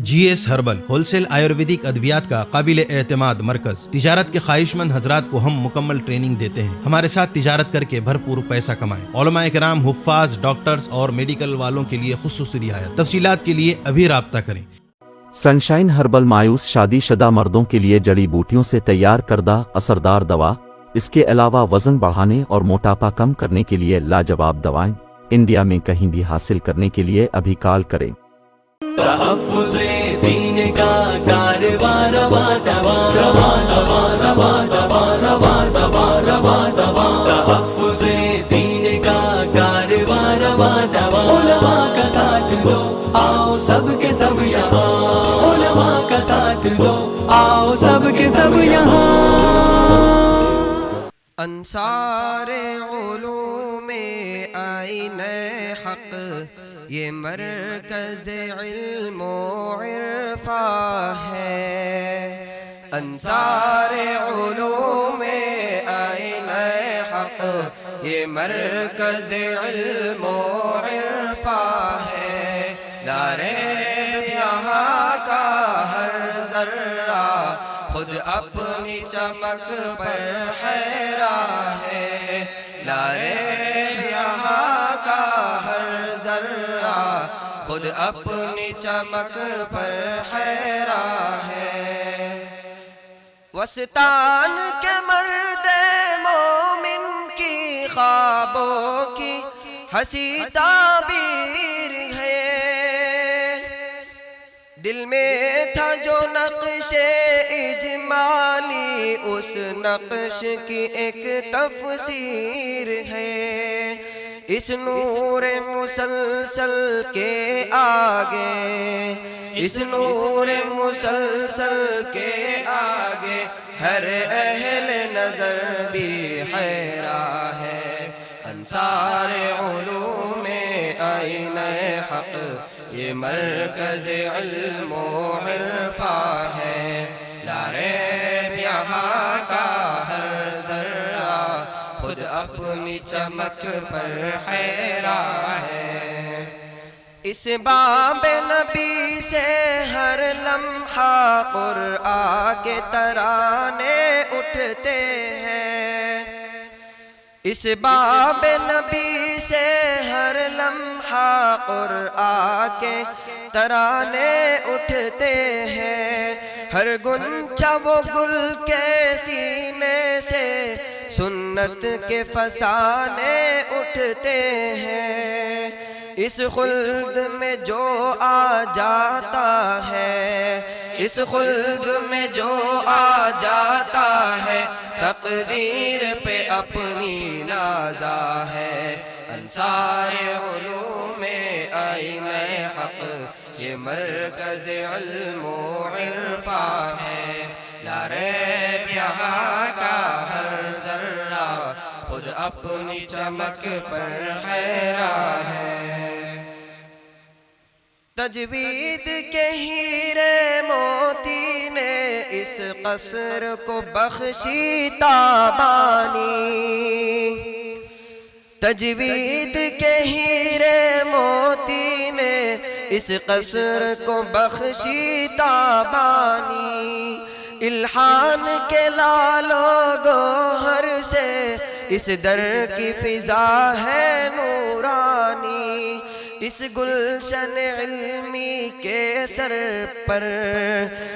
جی S herbal wholesale Ayurvedic ادویات کا قابل اعتماد مرکز۔ تجارت کے خواہش مند حضرات کو ہم مکمل ٹریننگ دیتے ہیں۔ ہمارے ساتھ تجارت کر کے بھرپور پیسہ کمائیں۔ علماء کرام، حفاظ، ڈاکٹرز اور میڈیکل والوں کے لیے خصوصی رعایت۔ تفصیلات کے لیے ابھی رابطہ کریں۔ سنشائن ہربل مایوس شادی شدہ مردوں کے لیے جڑی بوٹیوں سے تیار کردہ اثردار دوا۔ اس کے علاوہ وزن بڑھانے اور موٹاپا کم کرنے کے لیے لاجواب دوائیں انڈیا میں کہیں بھی حاصل کرنے کے لیے ابھی کال کریں۔ تحفظ دین کا کاروبار روا دوا روا دوا روا دوا روا دوا روا دوا تحفظ دین کا کاروبار روا دوا علماء کا ساتھ دو آؤ سب کے سب یہاں علماء کا ساتھ دو آؤ سب کے سب یہاں۔ انصار علوم آئین حق یہ مرکز علم و عرفاں ہے۔ انصار علوم آئین حق یہ مرکز علم و عرفاں ہے۔ لا ریب یہاں کا ہر ذرہ خود اپنی چمک پر حیراں ہے۔ لا ریب یہاں کا ہر ذرہ خود اپنی چمک پر حیراں ہے۔ وسطان کے مرد مومن کی خوابوں کی ہنسی تعبیر ہے۔ دل میں تھا جو نقش اجمالی اس نقش کی ایک تفسیر ہے۔ اس نور مسلسل کے آگے اس نور مسلسل کے آگے ہر اہل نظر بھی حیران ہے۔ انصار علوم آئین حق یہ مرکز علم و عرفاں ہے۔ لا ریب یہاں کا ہر ذرہ خود اپنی چمک پر حیراں ہے۔ اس باب نبی سے ہر لمحہ قرآن کے ترانے اٹھتے ہیں۔ اس باب نبی سے ہر لمحہ قرآن کے ترانے اٹھتے ہیں۔ ہر گنچا وہ گل کے سینے سے سنت کے فسانے اٹھتے ہیں۔ اس خلد میں جو آ جاتا ہے اس خلد میں جو آ جاتا ہے تقدیر پہ اپنی نازا ہے۔ انصار علوم آئین حق یہ مرکز علم و عرفاں ہے۔ لا ریب یہاں کا ہر ذرہ خود اپنی چمک پر حیراں ہے۔ تجوید کے ہیرے موتی نے اس قصر کو بخشی تابانی۔ تجوید کے ہیرے موتی نے اس قصر کو بخشی تابانی۔ الحان کے لال و گوہر سے اس در کی فضا ہے نورانی۔ اس گلشن علمی کے سر پر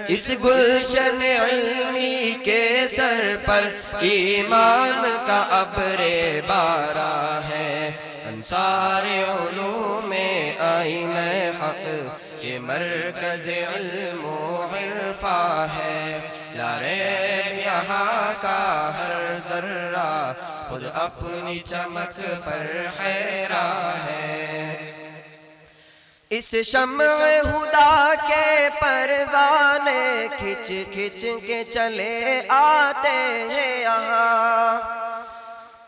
اس گلشن علمی کے سر پر ایمان کا ابر بارہ ہے۔ انصار علوم آئین حق یہ مرکز علم و عرفاں ہے۔ لا ریب یہاں کا ہر ذرہ خود اپنی چمک پر حیراں ہے۔ اس شمع ہدا کے پروانے کھچ کھچ کے چلے آتے ہیں یہاں۔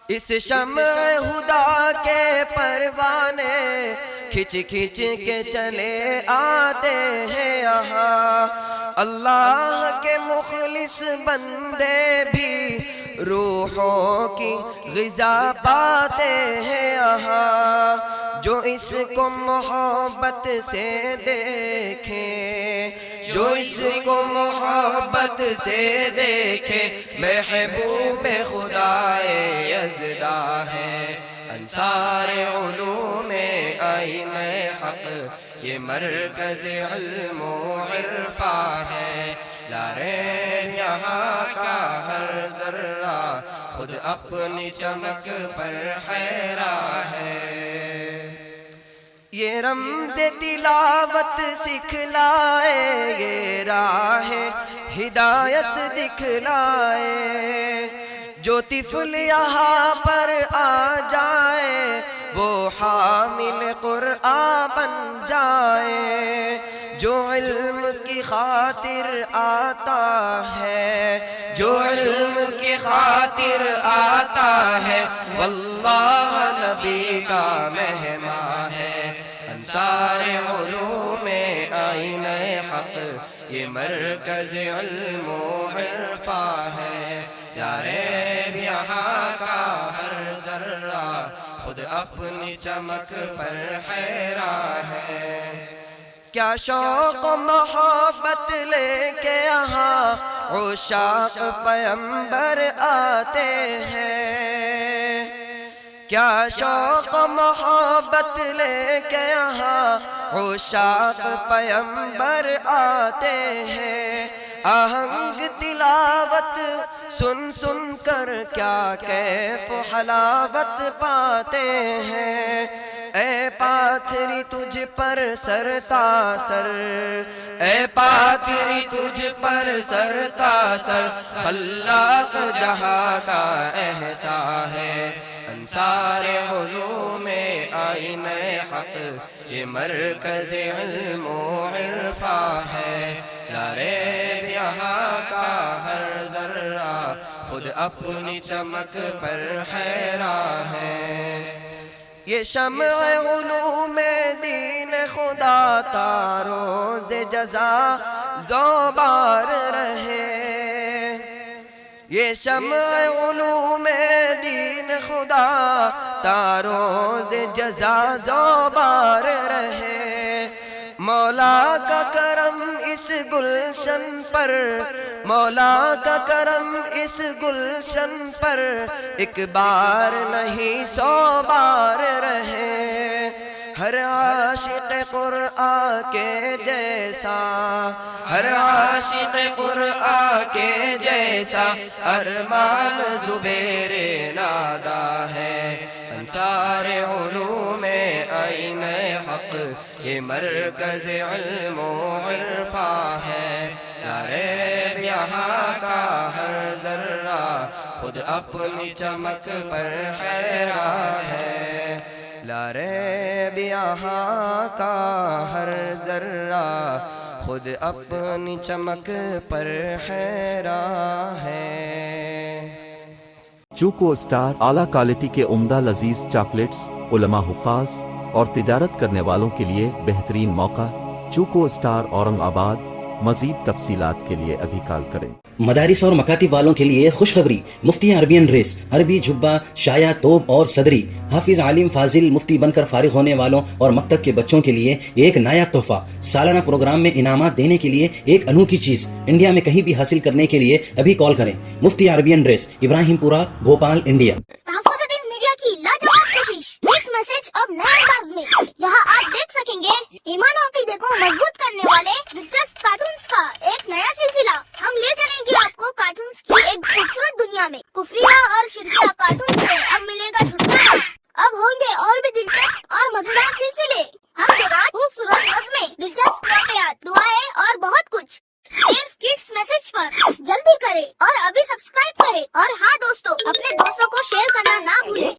اس شمع ہدا کے پروانے کھچ کھچ کے چلے آتے ہیں یہاں۔ اللہ کے مخلص بندے بھی روحوں کی غذا پاتے ہیں یہاں۔ جو اس کو محبت سے دیکھے، جو اس کو محبت سے دیکھے، محبوب خدائے یزدہ ہے۔ انصار علوم عین حق یہ مرکز علم و عرفاں ہے، لا ریب یہاں کا ہر ذرہ خود اپنی چمک پر حیراں ہے۔ یہ رمز تلاوت سکھلائے، یہ راہ ہدایت دکھلائے، جو طفل یہاں پر آ جائے وہ حامل قرآن بن جائے، جو علم کی خاطر آتا ہے، جو علم کی خاطر آتا ہے، واللہ نبی کا مہمان ہے۔ انصار علوم عین حق یہ مرکز علم و عرفاں ہے، لا ریب یہاں کا ہر ذرہ خود اپنی چمک پر حیراں ہے۔ کیا شوق و محبت لے کے یہاں عشاق پیمبر آتے ہیں، کیا شوق و محبت لے کے یہاں عشاق پیمبر آتے ہیں، آہنگ تلاوت سن سن کر کیا کیف و حلاوت پاتے ہیں۔ اے پاتھری تجھ پر سر تاسر، اے پاتھری تجھ پر سر تاسر، خلاق جہاں کا احسان ہے۔ انصار علوم عین حق یہ مرکز علم و عرفاں ہے، لا ریب یہاں کا ہر ذرہ خود اپنی چمک پر حیراں ہے۔ یہ شمع علوم دین خدا تا روز جزا زوبار رہے، یہ شمع علوم دین خدا تا روز جزا زوبار رہے، مولا کا کرم اس گلشن پر، مولا کا کرم اس گلشن پر ایک بار نہیں 100 بار رہے۔ ہر عاشق قرآن کے جیسا، ہر عاشق قرآن کے جیسا ارمان زبیر نازا ہے۔ انصار علوم عین حق یہ مرکز علم و عرفاں ہے، لا ریب یہاں کا ہر ذرہ خود اپنی چمک پر حیراں ہے، لا ریب یہاں کا ہر ذرہ خود اپنی چمک پر حیراں ہے۔ چوکو اسٹار اعلیٰ کوالٹی کے عمدہ لذیذ چاکلیٹس، علماء، حفاظ اور تجارت کرنے والوں کے لیے بہترین موقع۔ چوکو اسٹار اورنگ آباد۔ مزید تفصیلات کے لیے ابھی کال کریں۔ مدارس اور مکاتب والوں کے لیے خوشخبری، مفتی عربین ڈریس، عربی جبہ، شایا، توب اور صدری، حافظ عالم فاضل مفتی بن کر فارغ ہونے والوں اور مکتب کے بچوں کے لیے ایک نیا تحفہ، سالانہ پروگرام میں انعامات دینے کے لیے ایک انوکھی چیز، انڈیا میں کہیں بھی حاصل کرنے کے لیے ابھی کال کریں۔ مفتی عربین ڈریس، ابراہیم پورہ، بھوپال، انڈیا۔ تحفظ میڈیا کی لاجواب کوشش، نیکسٹ میسج اب نئے انداز میں، جہاں آپ دیکھ سکیں گے ایمان و عقیدے کو مضبوط کرنے والے دلچسپ کارٹونز کا ایک نیا سلسلہ۔ ہم لے چلیں گے آپ کو کارٹونز کی ایک خوبصورت دنیا میں۔ کفریہ اور شرکیہ کارٹونز سے اب ملے گا چھٹکارا۔ اب ہوں گے اور بھی دلچسپ اور مزیدار سلسلے، ہم کے بعد خوبصورت نظمیں، دلچسپ واقعات، دعائیں اور بہت کچھ صرف کڈس میسج پر۔ جلدی کریں اور ابھی سبسکرائب کریں، اور ہاں دوستو، اپنے دوستوں کو شیئر کرنا نہ بھولیں۔